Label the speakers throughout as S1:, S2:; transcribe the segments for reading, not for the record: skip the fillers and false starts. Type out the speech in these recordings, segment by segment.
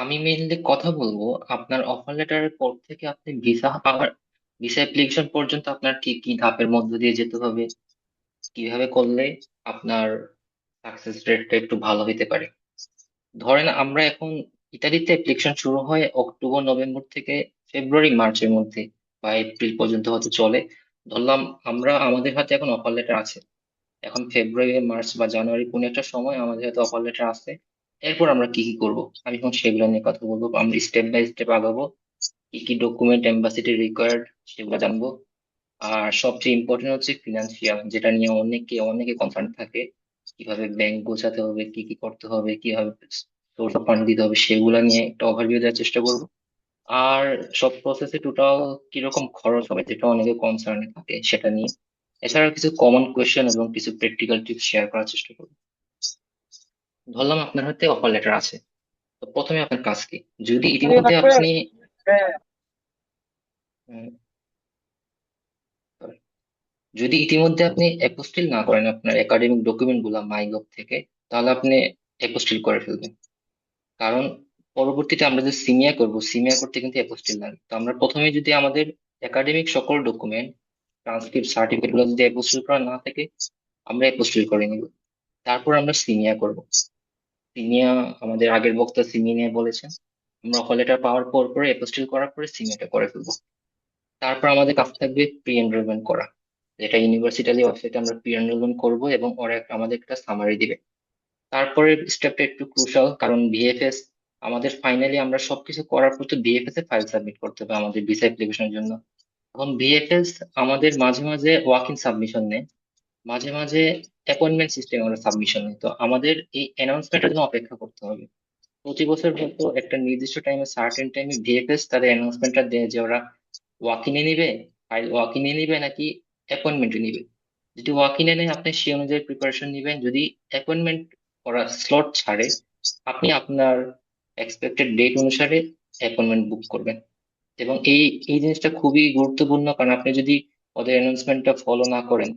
S1: আমি মেইনলি কথা বলবো আপনার অফার লেটারের পর থেকে আপনি ভিসা অ্যাপ্লিকেশন পর্যন্ত আপনার কি কি ধাপের মধ্য দিয়ে যেতে হবে, কিভাবে করলে আপনার সাকসেস রেটটা একটু ভালো হতে পারে। ধরেন আমরা এখন ইতালিতে অ্যাপ্লিকেশন শুরু হয় অক্টোবর নভেম্বর থেকে ফেব্রুয়ারি মার্চের মধ্যে বা এপ্রিল পর্যন্ত হয়তো চলে। ধরলাম আমরা আমাদের হাতে এখন অফার লেটার আছে, এখন ফেব্রুয়ারি মার্চ বা জানুয়ারি কোনো একটা সময় আমাদের হাতে অফার লেটার আছে। এরপর আমরা কি কি করব, আমি এখন সেগুলো নিয়ে কথা বলবো। আমরা স্টেপ বাই স্টেপ আগাবো, কি কি ডকুমেন্ট এম্বাসিতে রিকোয়ার্ড সেগুলো জানবো। আর সবচেয়ে ইম্পর্টেন্ট হচ্ছে ফিনান্সিয়াল, যেটা নিয়ে অনেকে অনেকে কনসার্ন থাকে। কিভাবে ব্যাংক গোছাতে হবে, কি কি করতে হবে, কিভাবে সোর্স অফ ফান্ড দিতে হবে, সেগুলো নিয়ে একটা ওভারভিউ দেওয়ার চেষ্টা করবো। আর সব প্রসেসে টোটাল কিরকম খরচ হবে, যেটা অনেকে কনসার্ন থাকে সেটা নিয়ে। এছাড়া কিছু কমন কোয়েশ্চেন এবং কিছু প্র্যাকটিক্যাল টিপস শেয়ার করার চেষ্টা করবো। ধরলাম আপনার হাতে অফার লেটার আছে, তো প্রথমে আপনার কাজ কি? যদি ইতিমধ্যে আপনি উম, যদি ইতিমধ্যে আপনি অ্যাপোস্টিল না করেন আপনার একাডেমিক ডকুমেন্ট গুলা মাইগভ থেকে, তাহলে আপনি অ্যাপোস্টিল করে ফেলবেন। কারণ পরবর্তীতে আমরা যে সিমিয়া করব, সিমিয়া করতে কিন্তু অ্যাপোস্টিল লাগে। তো আমরা প্রথমে যদি আমাদের একাডেমিক সকল ডকুমেন্ট, ট্রান্সক্রিপ্ট, সার্টিফিকেট গুলো যদি অ্যাপোস্টিল করা না থাকে, আমরা অ্যাপোস্টিল করে নিব। তারপর আমরা সিমিয়া করব। সিমিয়া, আমাদের আগের বক্তা সিমিয়া নিয়ে বলেছেন, আমরা অফার লেটার পাওয়ার পর পরে অ্যাপোস্টিল করার পরে সিমিয়াটা করে ফেলবো। তারপর আমাদের কাজ থাকবে প্রি এনরোলমেন্ট করা, যেটা ইউনিভার্সিটালি ওয়েবসাইটে আমরা প্রি এনরোলমেন্ট করবো এবং ওরা আমাদের একটা সামারি দিবে। তারপরে স্টেপটা একটু ক্রুশাল, কারণ ভিএফএস আমাদের ফাইনালি আমরা সবকিছু করার পর তো ভিএফএস এ ফাইল সাবমিট করতে হবে আমাদের ভিসা অ্যাপ্লিকেশনের জন্য। এখন ভিএফএস আমাদের মাঝে মাঝে ওয়াক ইন সাবমিশন নেয়, মাঝে মাঝে অ্যাপয়েন্টমেন্ট সিস্টেম আমরা সাবমিশন নেই। তো আমাদের এই অ্যানাউন্সমেন্টের জন্য অপেক্ষা করতে হবে। প্রতি বছর হয়তো একটা নির্দিষ্ট টাইমে, সার্টেন টাইমে ভিএফএস তাদের অ্যানাউন্সমেন্টটা দেয় যে ওরা ওয়াকিনে নিবে, ফাইল ওয়াকিনে নিবে নাকি অ্যাপয়েন্টমেন্টে নিবে। যদি ওয়াকিনে নেয় আপনি সেই অনুযায়ী প্রিপারেশন নিবেন, যদি অ্যাপয়েন্টমেন্ট করা স্লট ছাড়ে আপনি আপনার এক্সপেক্টেড ডেট অনুসারে অ্যাপয়েন্টমেন্ট বুক করবেন। এবং এই এই জিনিসটা খুবই গুরুত্বপূর্ণ, কারণ আপনি যদি ওদের অ্যানাউন্সমেন্টটা ফলো না করেন,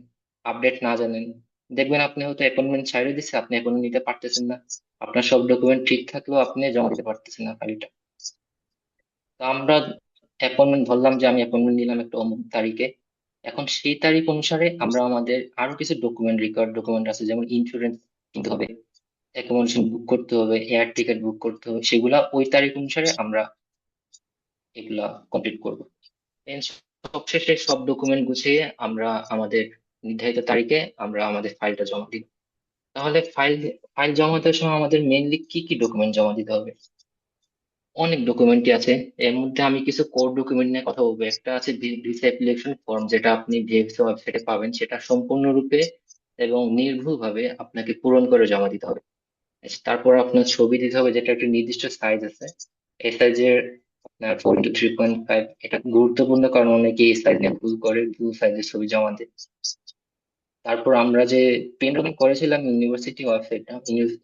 S1: আপডেট না জানেন, দেখবেন আপনি হয়তো অ্যাপয়েন্টমেন্ট ছাড়িয়ে দিচ্ছে, আপনি অ্যাপয়েন্টমেন্ট নিতে পারতেছেন না। আপনার সব ডকুমেন্ট ঠিক থাকলেও আপনি জমা দিতে পারতেছেন না ফাইলটা। তো আমরা অ্যাপয়েন্টমেন্ট ধরলাম যে আমি অ্যাপয়েন্টমেন্ট নিলাম একটা অমুক তারিখে। এখন সেই তারিখ অনুসারে আমরা আমাদের আরো কিছু ডকুমেন্ট, রিকোয়ার্ড ডকুমেন্ট আছে, যেমন ইন্স্যুরেন্স কিনতে হবে, অ্যাকোমোডেশন বুক করতে হবে, এয়ার টিকেট বুক করতে হবে, সেগুলা ওই তারিখ অনুসারে আমরা এগুলা কমপ্লিট করব। Then সবশেষে সব ডকুমেন্ট গুছিয়ে আমরা আমাদের নির্ধারিত তারিখে আমরা আমাদের ফাইলটা জমা দিই। তাহলে ফাইল ফাইল জমা দেওয়ার সময় আমাদের মেইনলি কি কি ডকুমেন্ট জমা দিতে হবে? অনেক ডকুমেন্টই আছে। এর মধ্যে আমি কিছু কোর ডকুমেন্ট নিয়ে কথা বলবো। একটা আছে ভিসা অ্যাপ্লিকেশন ফর্ম, যেটা আপনি ভিএফএস ওয়েবসাইটে পাবেন, সেটা সম্পূর্ণরূপে এবং নির্ভুলভাবে আপনাকে পূরণ করে জমা দিতে হবে। তারপর আপনার ছবি দিতে হবে, যেটা একটা নির্দিষ্ট সাইজ আছে। এই সাইজের আপনার 4:3.5, এটা গুরুত্বপূর্ণ কারণ অনেকে এই সাইজ নিয়ে ভুল করে, ভুল সাইজের ছবি জমা দেয়। তারপর আমরা যে প্রিন্ট করেছিলাম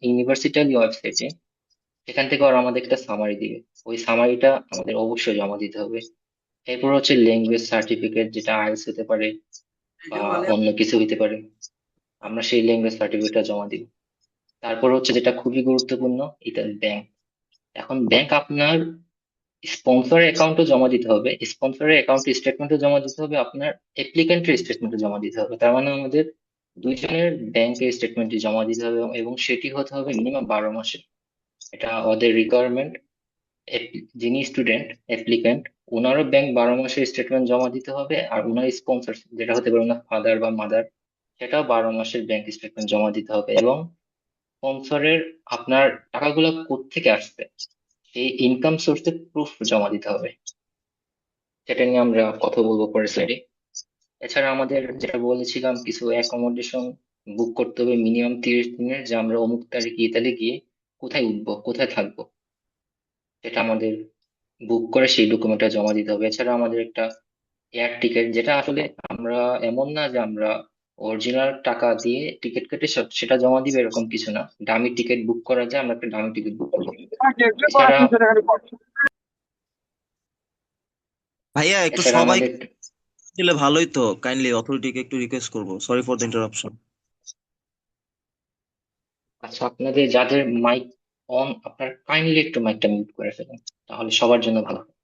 S1: ইউনিভার্সিটাল ওয়েবসাইটে, সেখান থেকে ওরা আমাদের একটা সামারি দিবে, ওই সামারিটা আমাদের অবশ্যই জমা দিতে হবে। এরপর হচ্ছে ল্যাঙ্গুয়েজ সার্টিফিকেট, যেটা আইএলটিএস হতে পারে বা অন্য কিছু হতে পারে, আমরা সেই ল্যাঙ্গুয়েজ সার্টিফিকেটটা জমা দিব। তারপর হচ্ছে যেটা খুবই গুরুত্বপূর্ণ, এটা ব্যাংক। এখন ব্যাংক আপনার স্পন্সরের অ্যাকাউন্টে জমা দিতে হবে, স্পন্সরের অ্যাকাউন্ট স্টেটমেন্টও জমা দিতে হবে, আপনার অ্যাপ্লিকেন্টের স্টেটমেন্টও জমা দিতে হবে। তার মানে আমাদের দুইজনের ব্যাংকের স্টেটমেন্টই জমা দিতে হবে, এবং সেটি হতে হবে মিনিমাম 12 মাসের। এটা ওদের রিকোয়ারমেন্ট। যিনি স্টুডেন্ট অ্যাপ্লিক্যান্ট, ওনারও ব্যাংক 12 মাসের স্টেটমেন্ট জমা দিতে হবে, আর ওনার স্পন্সর, যেটা হতে পারে ওনার ফাদার বা মাদার, সেটাও 12 মাসের ব্যাংক স্টেটমেন্ট জমা দিতে হবে। এবং স্পন্সরের আপনার টাকাগুলো কোত্থেকে আসছে সেই ইনকাম সোর্সের প্রুফ জমা দিতে হবে। সেটা নিয়ে আমরা কথা বলবো পরের স্লাইডে। এছাড়া আমাদের যেটা বলেছিলাম, কিছু অ্যাকোমোডেশন বুক করতে হবে মিনিমাম 30 দিনের, যে আমরা অমুক তারিখে ইতালি গিয়ে কোথায় উঠবো, কোথায় থাকবো, সেটা আমাদের বুক করে সেই ডকুমেন্টটা জমা দিতে হবে। এছাড়া আমাদের একটা এয়ার টিকেট, যেটা আসলে আমরা এমন না যে আমরা অরিজিনাল টাকা দিয়ে টিকিট কেটে সেটা জমা দিবে, এরকম কিছু না। দামি টিকিট বুক করা যায়, আমরা একটা দামি টিকিট বুক করবো। এছাড়া
S2: ভাইয়া একটু
S1: এছাড়া
S2: সবাই
S1: আমাদের
S2: দিলে ভালোই তো, কাইন্ডলি অথরিটিকে একটু রিকোয়েস্ট করবো, সরি ফর দ্য ইন্টারাপশন।
S1: আচ্ছা, আপনাদের যাদের মাইক অন আপনার কাইন্ডলি একটু মাইকটা মিউট করে ফেলুন, তাহলে সবার জন্য ভালো হয়।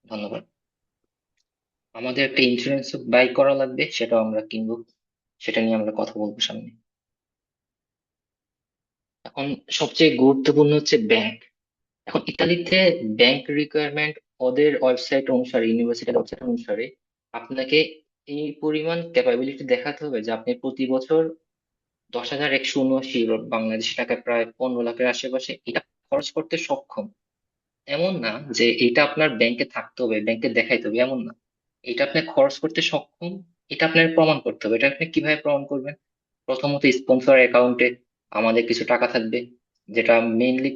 S1: ধন্যবাদ। আমাদের একটা ইন্স্যুরেন্স বাই করা লাগবে, সেটাও আমরা কিনবো, সেটা নিয়ে আমরা কথা বলবো সামনে। এখন সবচেয়ে গুরুত্বপূর্ণ হচ্ছে ব্যাংক। এখন ইতালিতে ব্যাংক রিকোয়ারমেন্ট ওদের ওয়েবসাইট অনুসারে, ইউনিভার্সিটির ওয়েবসাইট অনুসারে আপনাকে এই পরিমাণ ক্যাপাবিলিটি দেখাতে হবে যে আপনি প্রতি বছর 10,179 বাংলাদেশি টাকায় প্রায় 15 লাখের আশেপাশে এটা খরচ করতে সক্ষম। এমন না যে এটা আপনার ব্যাংকে থাকতে হবে, ব্যাংকে দেখাইতে হবে, এমন না। এটা আপনি খরচ করতে সক্ষম, এটা আপনার প্রমাণ করতে হবে। এটা আপনি কিভাবে প্রমাণ করবেন? প্রথমত স্পন্সর অ্যাকাউন্টে আমাদের কিছু টাকা থাকবে, যেটা মেইনলি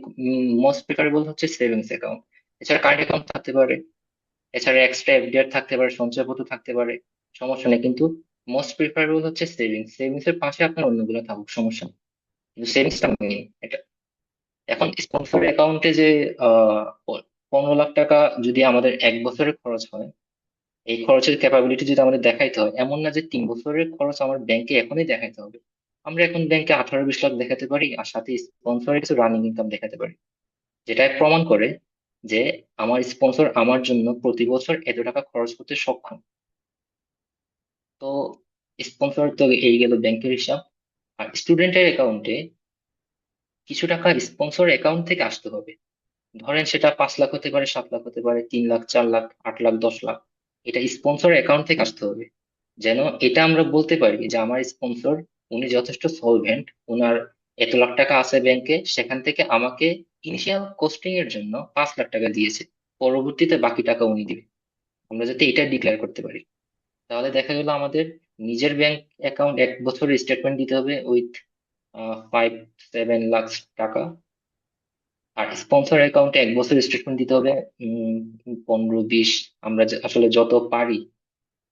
S1: মোস্ট প্রিফারেবল হচ্ছে সেভিংস অ্যাকাউন্ট। এছাড়া কারেন্ট অ্যাকাউন্ট থাকতে পারে, এছাড়া এক্সট্রা এফডিআর থাকতে পারে, সঞ্চয়পত্র থাকতে পারে, সমস্যা নেই। কিন্তু মোস্ট প্রিফারেবল হচ্ছে সেভিংস। সেভিংস এর পাশে আপনার অন্যগুলো থাকুক, সমস্যা নেই, কিন্তু সেভিংসটা মেইন এটা। এখন স্পন্সর অ্যাকাউন্টে যে 15 লাখ টাকা যদি আমাদের 1 বছরের খরচ হয়, এই খরচের ক্যাপাবিলিটি যদি আমাদের দেখাইতে হয়, এমন না যে 3 বছরের খরচ আমার ব্যাংকে এখনই দেখাইতে হবে। আমরা এখন ব্যাংকে 18-20 লাখ দেখাতে পারি, আর সাথে স্পন্সরের কিছু রানিং ইনকাম দেখাতে পারি, যেটা প্রমাণ করে যে আমার স্পন্সর আমার জন্য প্রতি বছর এত টাকা খরচ করতে সক্ষম। তো স্পন্সর তো এই গেল ব্যাংকের হিসাব। আর স্টুডেন্টের অ্যাকাউন্টে কিছু টাকা স্পন্সর অ্যাকাউন্ট থেকে আসতে হবে। ধরেন সেটা 5 লাখ হতে পারে, 7 লাখ হতে পারে, 3 লাখ, 4 লাখ, 8 লাখ, 10 লাখ। এটা স্পন্সর অ্যাকাউন্ট থেকে আসতে হবে, যেন এটা আমরা বলতে পারি যে আমার স্পন্সর, উনি যথেষ্ট সলভেন্ট, উনার এত লাখ টাকা আছে ব্যাংকে, সেখান থেকে আমাকে ইনিশিয়াল কস্টিং এর জন্য 5 লাখ টাকা দিয়েছে, পরবর্তীতে বাকি টাকা উনি দিবে। আমরা যাতে এটা ডিক্লেয়ার করতে পারি, তাহলে দেখা গেল আমাদের নিজের ব্যাংক অ্যাকাউন্ট 1 বছরের স্টেটমেন্ট দিতে হবে উইথ 5-7 লাখ টাকা। আর স্পন্সর অ্যাকাউন্টে 1 বছর স্টেটমেন্ট দিতে হবে 15-20। আমরা আসলে যত পারি,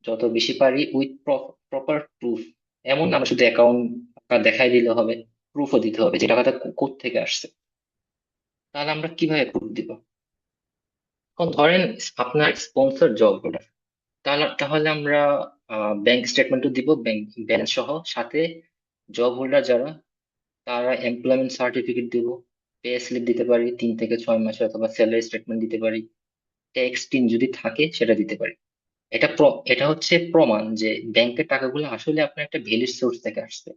S1: যত বেশি পারি উইথ প্রপার প্রুফ। এমন না আমরা শুধু অ্যাকাউন্ট দেখাই দিলে হবে, প্রুফও দিতে হবে যে টাকাটা থেকে আসছে। তাহলে আমরা কিভাবে প্রুফ দিব? এখন ধরেন আপনার স্পন্সর জব হোল্ডার, তাহলে তাহলে আমরা ব্যাংক স্টেটমেন্টও দিব, ব্যাংক ব্যালেন্স সহ। সাথে জব হোল্ডার যারা, তারা এমপ্লয়মেন্ট সার্টিফিকেট দিব, পে স্লিপ দিতে পারি 3 থেকে 6 মাসে, অথবা স্যালারি স্টেটমেন্ট দিতে পারি, ট্যাক্স টিন যদি থাকে সেটা দিতে পারি। এটা হচ্ছে প্রমাণ যে ব্যাংকের টাকাগুলো আসলে আপনার একটা ভ্যালিড সোর্স থেকে আসছে।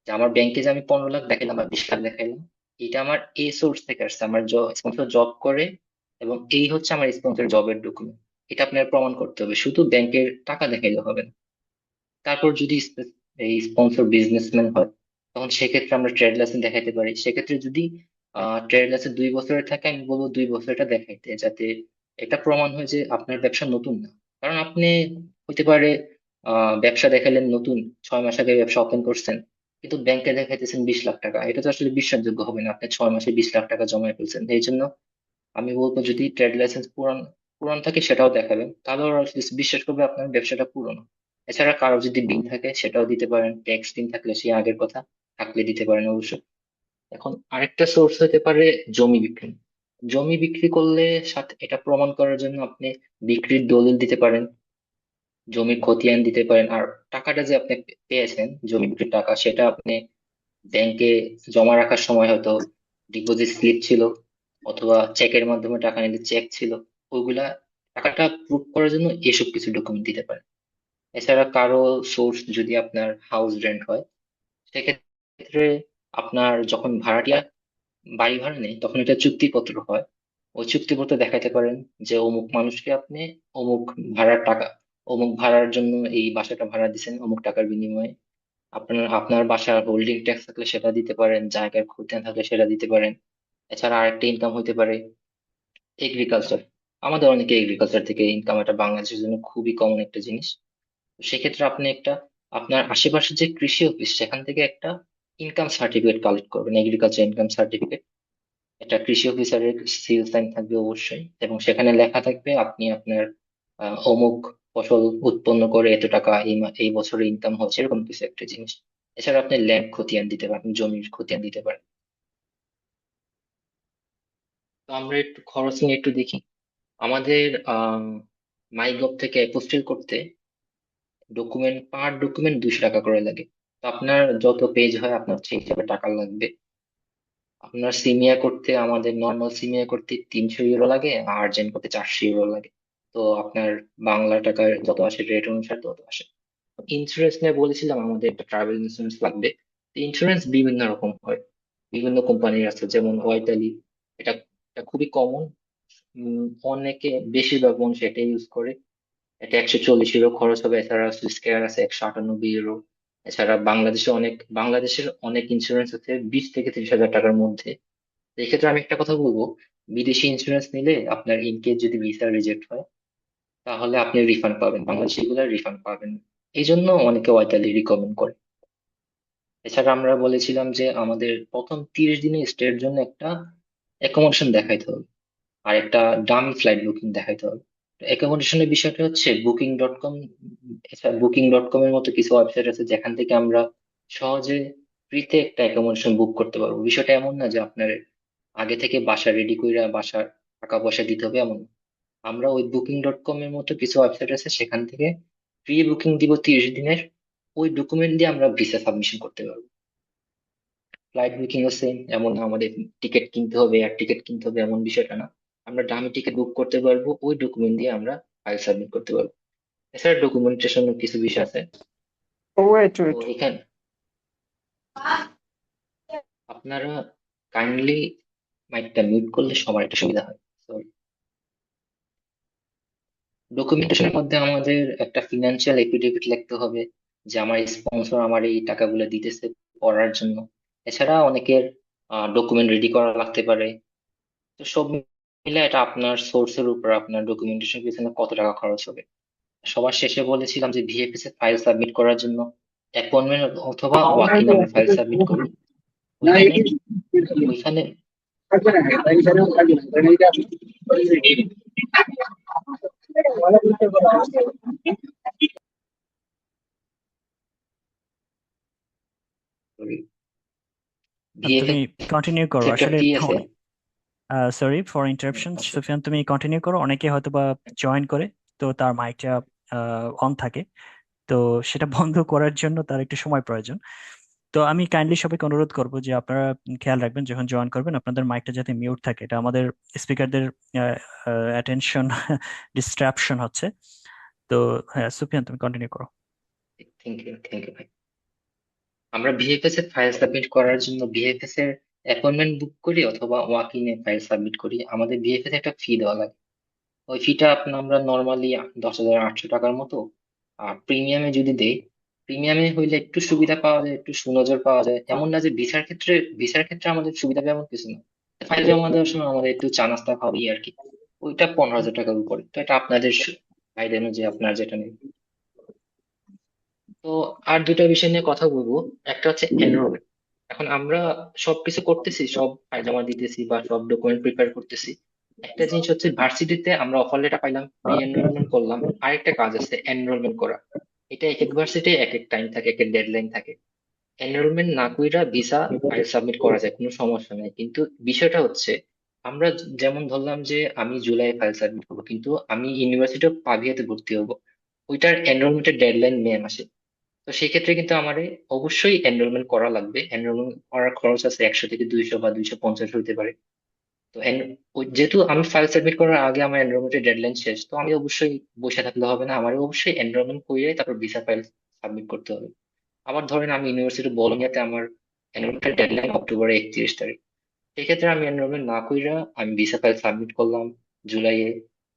S1: যে আমার ব্যাংকে যে আমি 15 লাখ দেখাইলাম বা 20 লাখ দেখাইলাম, এটা আমার এই সোর্স থেকে আসছে, আমার স্পন্সর জব করে, এবং এই হচ্ছে আমার স্পন্সর জবের ডকুমেন্ট। এটা আপনার প্রমাণ করতে হবে, শুধু ব্যাংকের টাকা দেখাইলে হবে না। তারপর যদি এই স্পন্সর বিজনেসম্যান হয়, তখন সেক্ষেত্রে আমরা ট্রেড লাইসেন্স দেখাইতে পারি। সেক্ষেত্রে যদি ট্রেড লাইসেন্স 2 বছরের থাকে, আমি বলবো 2 বছরটা দেখাইতে, যাতে এটা প্রমাণ হয় যে আপনার ব্যবসা নতুন না। কারণ আপনি হইতে পারে ব্যবসা দেখালেন নতুন, 6 মাস আগে ব্যবসা ওপেন করছেন, কিন্তু ব্যাংকে দেখাইতেছেন 20 লাখ টাকা, এটা তো আসলে বিশ্বাসযোগ্য হবে না। আপনি 6 মাসে 20 লাখ টাকা জমায় ফেলছেন। এই জন্য আমি বলবো যদি ট্রেড লাইসেন্স পুরান পুরান থাকে সেটাও দেখাবেন, তাহলে ওরা বিশ্বাস করবে আপনার ব্যবসাটা পুরনো। এছাড়া কারো যদি বিল থাকে সেটাও দিতে পারেন, ট্যাক্স বিল থাকলে সে আগের কথা, থাকলে দিতে পারেন অবশ্যই। এখন আরেকটা সোর্স হতে পারে জমি বিক্রি। জমি বিক্রি করলে সাথে এটা প্রমাণ করার জন্য আপনি বিক্রির দলিল দিতে পারেন, জমির খতিয়ান দিতে পারেন। আর টাকাটা যে আপনি পেয়েছেন, জমি বিক্রির টাকা, সেটা আপনি ব্যাংকে জমা রাখার সময় হয়তো ডিপোজিট স্লিপ ছিল, অথবা চেকের মাধ্যমে টাকা নিতে চেক ছিল, ওইগুলা টাকাটা প্রুভ করার জন্য এসব কিছু ডকুমেন্ট দিতে পারে। এছাড়া কারো সোর্স যদি আপনার হাউস রেন্ট হয়, সেক্ষেত্রে আপনার যখন ভাড়াটিয়া বাড়ি ভাড়া নেই, তখন এটা চুক্তিপত্র হয়। ওই চুক্তিপত্র দেখাতে পারেন যে অমুক মানুষকে আপনি অমুক ভাড়ার টাকা, অমুক ভাড়ার জন্য এই বাসাটা ভাড়া দিচ্ছেন অমুক টাকার বিনিময়ে। আপনার আপনার বাসার হোল্ডিং ট্যাক্স থাকলে সেটা দিতে পারেন, জায়গার খতিয়ান থাকলে সেটা দিতে পারেন। এছাড়া আরেকটা ইনকাম হতে পারে এগ্রিকালচার। আমাদের অনেকে এগ্রিকালচার থেকে ইনকাম, এটা বাংলাদেশের জন্য খুবই কমন একটা জিনিস। তো সেক্ষেত্রে আপনি একটা, আপনার আশেপাশে যে কৃষি অফিস, সেখান থেকে একটা ইনকাম সার্টিফিকেট কালেক্ট করবেন, এগ্রিকালচার ইনকাম সার্টিফিকেট। এটা কৃষি অফিসারের সিল সাইন থাকবে অবশ্যই, এবং সেখানে লেখা থাকবে আপনি আপনার অমুক ফসল উৎপন্ন করে এত টাকা এই বছরে ইনকাম হচ্ছে, এরকম কিছু একটা জিনিস। এছাড়া আপনি ল্যান্ড খতিয়ান দিতে পারেন, জমির খতিয়ান দিতে পারেন। তো আমরা একটু খরচ নিয়ে একটু দেখি। আমাদের মাইগভ থেকে অ্যাপোস্টিল করতে ডকুমেন্ট, পার ডকুমেন্ট 200 টাকা করে লাগে। তো আপনার যত পেজ হয় আপনার সেই হিসাবে টাকা লাগবে। আপনার সিমিয়া করতে, আমাদের নর্মাল সিমিয়া করতে 300 ইউরো লাগে, আর আর্জেন্ট করতে 400 ইউরো লাগে। তো আপনার বাংলা টাকার যত আসে রেট অনুসারে তত আসে। ইন্স্যুরেন্স নিয়ে বলেছিলাম আমাদের একটা ট্রাভেল ইন্স্যুরেন্স লাগবে। ইন্স্যুরেন্স বিভিন্ন রকম হয়, বিভিন্ন কোম্পানির আছে, যেমন ওয়াইটালি। এটা এটা খুবই কমন, অনেকে বেশিরভাগ মানুষ এটা ইউজ করে। এটা 140 ইউরো খরচ হবে। এছাড়া সুইস কেয়ার আছে 198 ইউরো। এছাড়া বাংলাদেশের অনেক ইন্স্যুরেন্স আছে 20 থেকে 30 হাজার টাকার মধ্যে। তো এক্ষেত্রে আমি একটা কথা বলবো, বিদেশি ইন্স্যুরেন্স নিলে আপনার ইনকেস যদি ভিসা রিজেক্ট হয়, তাহলে আপনি রিফান্ড পাবেন, বাংলাদেশি গুলো রিফান্ড পাবেন না। এই জন্য অনেকে ওয়াইটালি রিকমেন্ড করে। এছাড়া আমরা বলেছিলাম যে আমাদের প্রথম 30 দিনের স্টের জন্য একটা অ্যাকোমোডেশন দেখাইতে হবে, আর একটা ডামি ফ্লাইট বুকিং দেখাইতে হবে। অ্যাকোমোডেশনের বিষয়টা হচ্ছে বুকিং.কম। এছাড়া বুকিং.কম এর মতো কিছু ওয়েবসাইট আছে যেখান থেকে আমরা সহজে ফ্রিতে একটা অ্যাকোমোডেশন বুক করতে পারবো। বিষয়টা এমন না যে আপনার আগে থেকে বাসা রেডি কইরা বাসার টাকা পয়সা দিতে হবে, এমন না। আমরা ওই বুকিং.কম এর মতো কিছু ওয়েবসাইট আছে, সেখান থেকে প্রি বুকিং দিব 30 দিনের। ওই ডকুমেন্ট দিয়ে আমরা ভিসা সাবমিশন করতে পারবো। ফ্লাইট বুকিং ও সেম, এমন না আমাদের টিকিট কিনতে হবে, এয়ার টিকিট কিনতে হবে এমন বিষয়টা না। আমরা দামি টিকিট বুক করতে পারবো, ওই ডকুমেন্ট দিয়ে আমরা ফাইল সাবমিট করতে পারবো। এছাড়া ডকুমেন্টেশনের কিছু বিষয় আছে।
S3: ওয়েট
S1: তো
S3: ওয়েট
S1: এখানে আপনারা কাইন্ডলি মাইকটা মিউট করলে সবার একটা সুবিধা হয়। সরি। ডকুমেন্টেশনের মধ্যে আমাদের একটা ফিনান্সিয়াল এফিডেভিট লিখতে হবে যে আমার স্পন্সর আমার এই টাকাগুলো দিতেছে পড়ার জন্য। এছাড়া অনেকের ডকুমেন্ট রেডি করা লাগতে পারে। তো সব মিলে এটা আপনার সোর্সের উপর, আপনার ডকুমেন্টেশন পিছনে কত টাকা খরচ হবে। সবার শেষে বলেছিলাম যে ভিএফএস এর ফাইল সাবমিট করার জন্য অ্যাপয়েন্টমেন্ট অথবা ওয়াকিং আমরা ফাইল সাবমিট করি। ওইখানে ওইখানে
S4: তুমি
S1: ভিএফএস
S4: কন্টিনিউ করো
S1: একটা
S4: আসলে।
S1: ফি আছে।
S4: সরি ফর ইন্টারাপশন সুফিয়ান, তুমি কন্টিনিউ করো। অনেকে হয়তো বা জয়েন করে, তো তার মাইকটা অন থাকে, তো সেটা বন্ধ করার জন্য তার একটু সময় প্রয়োজন। তো আমি কাইন্ডলি সবাইকে অনুরোধ করবো যে আপনারা খেয়াল রাখবেন যখন জয়েন করবেন আপনাদের মাইকটা যাতে মিউট থাকে। এটা আমাদের স্পিকারদের অ্যাটেনশন ডিস্ট্রাকশন হচ্ছে। তো হ্যাঁ, সুফিয়ান তুমি কন্টিনিউ করো।
S1: থ্যাংক ইউ, থ্যাংক ইউ ভাই। আমরা ভিএফএস এর ফাইল সাবমিট করার জন্য ভিএফএস এর অ্যাপয়েন্টমেন্ট বুক করি অথবা ওয়াকিং এর ফাইল সাবমিট করি, আমাদের ভিএফএস একটা ফি দেওয়া লাগে। ওই ফিটা আপনার আমরা নর্মালি 10,800 টাকার মতো। আর প্রিমিয়ামে যদি দেই, প্রিমিয়ামে হইলে একটু সুবিধা পাওয়া যায়, একটু সুনজর পাওয়া যায়। এমন না যে ভিসার ক্ষেত্রে আমাদের সুবিধা তেমন কিছু না। ফাইল জমা দেওয়ার সময় আমাদের একটু চা নাস্তা খাওয়াই আর কি। ওইটা 15,000 টাকার উপরে। তো এটা আপনাদের আইডিয়া অনুযায়ী আপনার যেটা নেই। তো আর দুটো বিষয় নিয়ে কথা বলবো। একটা হচ্ছে এনরোলমেন্ট। এখন আমরা সবকিছু করতেছি, সব ফাইল জমা দিতেছি বা সব ডকুমেন্ট প্রিপেয়ার করতেছি। একটা জিনিস হচ্ছে ভার্সিটিতে আমরা অফার লেটার পাইলাম, প্রি এনরোলমেন্ট করলাম। আরেকটা কাজ আছে এনরোলমেন্ট করা। এটা এক এক ভার্সিটি এক এক টাইম থাকে, এক এক ডেডলাইন থাকে। এনরোলমেন্ট না কইরা ভিসা ফাইল সাবমিট করা যায়, কোনো সমস্যা নেই। কিন্তু বিষয়টা হচ্ছে আমরা যেমন ধরলাম যে আমি জুলাই ফাইল সাবমিট করবো, কিন্তু আমি ইউনিভার্সিটি অফ পাভিয়াতে ভর্তি হবো। ওইটার এনরোলমেন্টের ডেডলাইন মে মাসে। তো সেই ক্ষেত্রে কিন্তু আমার অবশ্যই এনরোলমেন্ট করা লাগবে। এনরোলমেন্ট করার খরচ আছে 100 থেকে 200 বা 250 হইতে পারে। তো যেহেতু আমি ফাইল সাবমিট করার আগে আমার এনরোলমেন্টের ডেডলাইন শেষ, তো আমি অবশ্যই বসে থাকলে হবে না, আমার অবশ্যই এনরোলমেন্ট করে তারপর ভিসা ফাইল সাবমিট করতে হবে। আবার ধরেন আমি ইউনিভার্সিটি বলোনিয়াতে, আমার এনরোলমেন্টের ডেডলাইন অক্টোবরের 31 তারিখ। সেক্ষেত্রে আমি এনরোলমেন্ট না কইরা আমি ভিসা ফাইল সাবমিট করলাম জুলাইয়ে।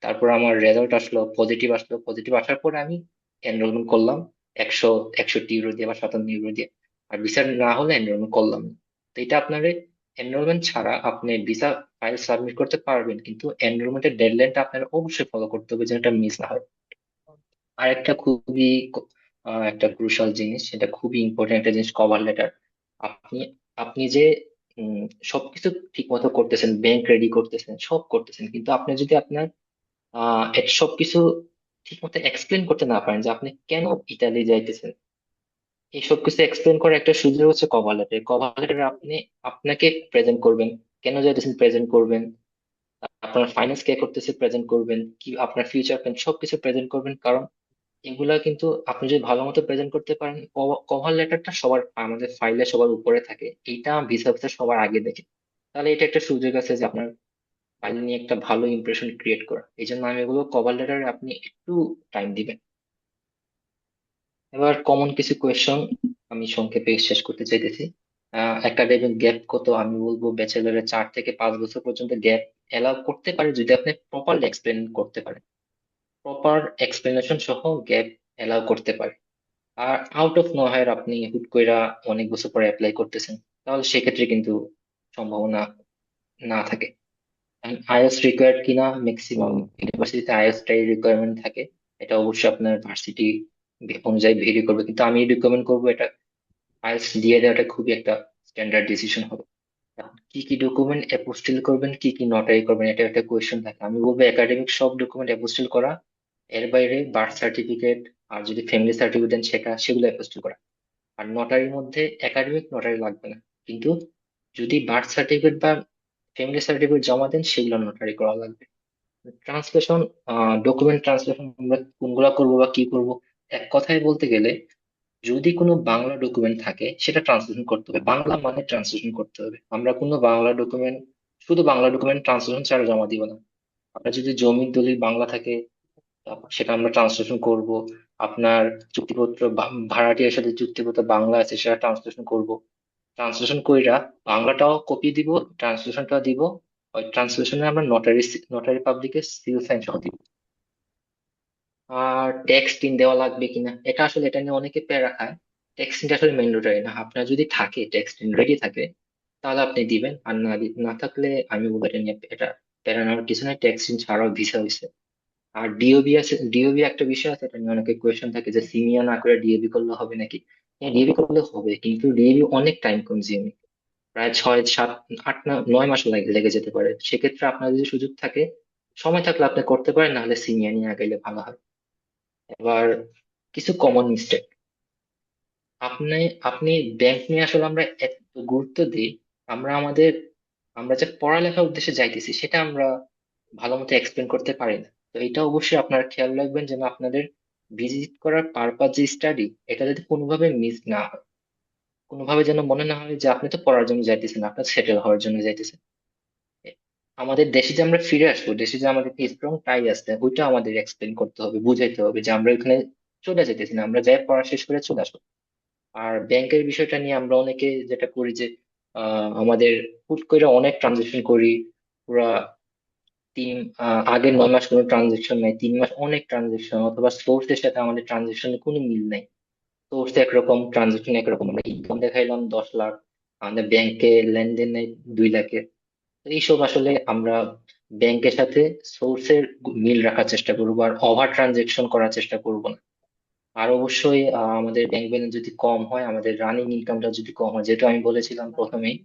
S1: তারপর আমার রেজাল্ট আসলো, পজিটিভ আসলো। পজিটিভ আসার পরে আমি এনরোলমেন্ট করলাম 161 ইউরো দিয়ে বা 57 ইউরো দিয়ে। আর ভিসা না হলে এনরোলমেন্ট করলাম না। তো এটা আপনার এনরোলমেন্ট ছাড়া আপনি ভিসা ফাইল সাবমিট করতে পারবেন, কিন্তু এনরোলমেন্টের ডেডলাইনটা আপনার অবশ্যই ফলো করতে হবে যেন এটা মিস না হয়। আর একটা খুবই একটা ক্রুশাল জিনিস, সেটা খুবই ইম্পর্টেন্ট একটা জিনিস, কভার লেটার। আপনি আপনি যে উম, সবকিছু ঠিক মতো করতেছেন, ব্যাংক রেডি করতেছেন, সব করতেছেন, কিন্তু আপনি যদি আপনার সবকিছু ঠিক মতো এক্সপ্লেন করতে না পারেন যে আপনি কেন ইতালি যাইতেছেন, এই সবকিছু এক্সপ্লেন করার একটা সুযোগ হচ্ছে কভার লেটার। কভার লেটারে আপনি আপনাকে প্রেজেন্ট করবেন, কেন যাইতেছেন প্রেজেন্ট করবেন, আপনার ফাইন্যান্স কে করতেছে প্রেজেন্ট করবেন, কি আপনার ফিউচার প্ল্যান সবকিছু প্রেজেন্ট করবেন। কারণ এগুলা কিন্তু আপনি যদি ভালো মতো প্রেজেন্ট করতে পারেন, কভার লেটারটা সবার আমাদের ফাইলে সবার উপরে থাকে, এইটা ভিসা অফিসার সবার আগে দেখে। তাহলে এটা একটা সুযোগ আছে যে আপনার ফাইল নিয়ে একটা ভালো ইমপ্রেশন ক্রিয়েট করা। এই জন্য আমি এগুলো কভার লেটারে আপনি একটু টাইম দিবেন। এবার কমন কিছু কোয়েশ্চন আমি সংক্ষেপে শেষ করতে চাইতেছি। একাডেমিক গ্যাপ কত? আমি বলবো ব্যাচেলরে 4 থেকে 5 বছর পর্যন্ত গ্যাপ এলাও করতে পারে যদি আপনি প্রপারলি এক্সপ্লেন করতে পারেন। প্রপার এক্সপ্লেনেশন সহ গ্যাপ এলাও করতে পারে। আর আউট অফ নোহ্যার আপনি হুট কইরা অনেক বছর পরে অ্যাপ্লাই করতেছেন, তাহলে সেক্ষেত্রে কিন্তু সম্ভাবনা না থাকে। আইএলটিএস রিকোয়ার্ড কিনা, ম্যাক্সিমাম ইউনিভার্সিটিতে আইএলটিএস টাই রিকোয়ারমেন্ট থাকে। এটা অবশ্যই আপনার ভার্সিটি অনুযায়ী ভেরি করবে, কিন্তু আমি রিকমেন্ড করবো এটা আইএলটিএস দিয়ে দেওয়াটা খুবই একটা স্ট্যান্ডার্ড ডিসিশন হবে। এখন কি কি ডকুমেন্ট অ্যাপোস্টিল করবেন, কি কি নটারি করবেন, এটা একটা কোয়েশ্চেন থাকে। আমি বলবো একাডেমিক সব ডকুমেন্ট অ্যাপোস্টিল করা। এর বাইরে বার্থ সার্টিফিকেট আর যদি ফ্যামিলি সার্টিফিকেট দেন সেগুলো অ্যাপোস্টিল করা। আর নটারির মধ্যে একাডেমিক নটারি লাগবে না, কিন্তু যদি বার্থ সার্টিফিকেট বা ফ্যামিলি সার্টিফিকেট জমা দেন সেগুলো নটারি করা লাগবে। ট্রান্সলেশন, ডকুমেন্ট ট্রান্সলেশন আমরা কোনগুলা করবো বা কি করব, এক কথায় বলতে গেলে যদি কোনো বাংলা ডকুমেন্ট থাকে সেটা ট্রান্সলেশন করতে হবে, বাংলা মানে ট্রান্সলেশন করতে হবে। আমরা কোনো বাংলা ডকুমেন্ট, শুধু বাংলা ডকুমেন্ট ট্রান্সলেশন ছাড়া জমা দিব না। আপনার যদি জমির দলিল বাংলা থাকে সেটা আমরা ট্রান্সলেশন করব। আপনার চুক্তিপত্র ভাড়াটিয়ার সাথে চুক্তিপত্র বাংলা আছে সেটা ট্রান্সলেশন করব। ট্রান্সলেশন কইরা বাংলাটাও কপি দিব, ট্রান্সলেশনটাও দিব। ওই ট্রান্সলেশনে আমরা নটারি পাবলিকের সিল সাইন সহ দিব। আর টেক্সট ইন দেওয়া লাগবে কিনা, এটা নিয়ে অনেকে প্যারা খায়। টেক্সট ইনটা আসলে ম্যান্ডেটরি না। আপনার যদি থাকে টেক্সট ইন রেডি থাকে তাহলে আপনি দিবেন, আর না থাকলে আমি বলবো এটা নিয়ে এটা প্যারা নেওয়ার কিছু নাই, টেক্সট ইন ছাড়াও ভিসা হয়েছে। আর ডিওবি আছে, ডিওবি একটা বিষয় আছে, এটা নিয়ে অনেকে কোয়েশ্চেন থাকে যে সিনিয়া না করে ডিওবি করলে হবে নাকি। হ্যাঁ, ডিওবি করলে হবে, কিন্তু ডিওবি অনেক টাইম কনজিউমিং। প্রায় 6 7 8 9 মাস লেগে যেতে পারে। সেক্ষেত্রে আপনার যদি সুযোগ থাকে, সময় থাকলে আপনি করতে পারেন, নাহলে সিনিয়া নিয়ে আগাইলে ভালো হয়। এবার কিছু কমন মিস্টেক। আপনি আপনি ব্যাংক নিয়ে আসলে আমরা এত গুরুত্ব দিই, আমরা যে পড়ালেখার উদ্দেশ্যে যাইতেছি সেটা আমরা ভালো মতো এক্সপ্লেন করতে পারি না। তো এটা অবশ্যই আপনারা খেয়াল রাখবেন যেন আপনাদের ভিজিট করার পারপাস যে স্টাডি, এটা যাতে কোনোভাবে মিস না হয়। কোনোভাবে যেন মনে না হয় যে আপনি তো পড়ার জন্য যাইতেছেন, আপনার সেটেল হওয়ার জন্য যাইতেছেন। আমাদের দেশে যে আমরা ফিরে আসবো, দেশে যে আমাদের স্ট্রং টাই আছে, ওইটা আমাদের এক্সপ্লেন করতে হবে, বুঝাইতে হবে যে আমরা এখানে চলে যেতেছি না, আমরা যাই পড়া শেষ করে চলে আসবো। আর ব্যাংকের বিষয়টা নিয়ে আমরা অনেকে যেটা করি যে আমাদের হুট করে অনেক ট্রানজেকশন করি। পুরা আগের 9 মাস কোনো ট্রানজেকশন নাই, 3 মাস অনেক ট্রানজেকশন, অথবা সোর্সের সাথে আমাদের ট্রানজেকশনের কোনো মিল নাই। সোর্স একরকম, ট্রানজেকশন একরকম, আমরা ইনকাম দেখাইলাম 10 লাখ, আমাদের ব্যাংকে লেনদেন নেই 2 লাখের। তো এইসব আসলে আমরা ব্যাংকের সাথে সোর্সের মিল রাখার চেষ্টা করবো, আর ওভার ট্রানজেকশন করার চেষ্টা করবো না। আর অবশ্যই আমাদের ব্যাংক ব্যালেন্স যদি কম হয়, আমাদের রানিং ইনকামটা যদি কম হয়, যেটা আমি বলেছিলাম প্রথমেই,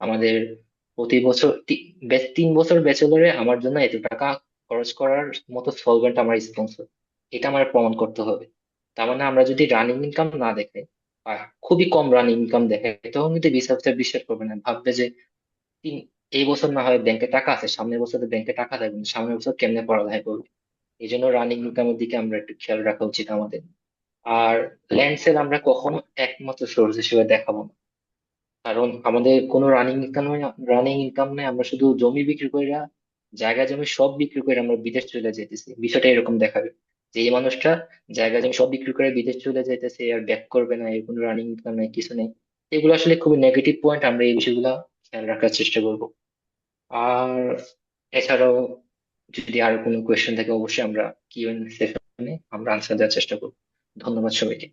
S1: আমাদের প্রতি বছর 3 বছর ব্যাচেলরে আমার জন্য এত টাকা খরচ করার মতো সলভেন্ট আমার স্পন্সর, এটা আমার প্রমাণ করতে হবে। তার মানে আমরা যদি রানিং ইনকাম না দেখে বা খুবই কম রানিং ইনকাম দেখে, তখন কিন্তু বিশ অফিসার বিশ্বাস করবে না, ভাববে যে তিন এই বছর না হয় ব্যাংকে টাকা আছে, সামনের বছর ব্যাংকে টাকা থাকবে না, সামনের বছর কেমনে পড়ালেখা করবে। এই জন্য রানিং ইনকামের দিকে আমরা একটু খেয়াল রাখা উচিত আমাদের। আর ল্যান্ড সেল আমরা কখনো একমাত্র সোর্স হিসেবে দেখাবো না, কারণ আমাদের কোনো রানিং ইনকাম নেই। আমরা শুধু জমি বিক্রি করে, জায়গা জমি সব বিক্রি করে আমরা বিদেশ চলে যাইতেছি, বিষয়টা এরকম দেখাবে যে এই মানুষটা জায়গা জমি সব বিক্রি করে বিদেশ চলে যাইতেছে, আর ব্যাক করবে না, এর কোনো রানিং ইনকাম নেই, কিছু নেই। এগুলো আসলে খুবই নেগেটিভ পয়েন্ট, আমরা এই বিষয়গুলো খেয়াল রাখার চেষ্টা করব। আর এছাড়াও যদি আরো কোনো কোয়েশ্চেন থাকে অবশ্যই আমরা কিউএন সেশনে আমরা আনসার দেওয়ার চেষ্টা করবো। ধন্যবাদ সবাইকে।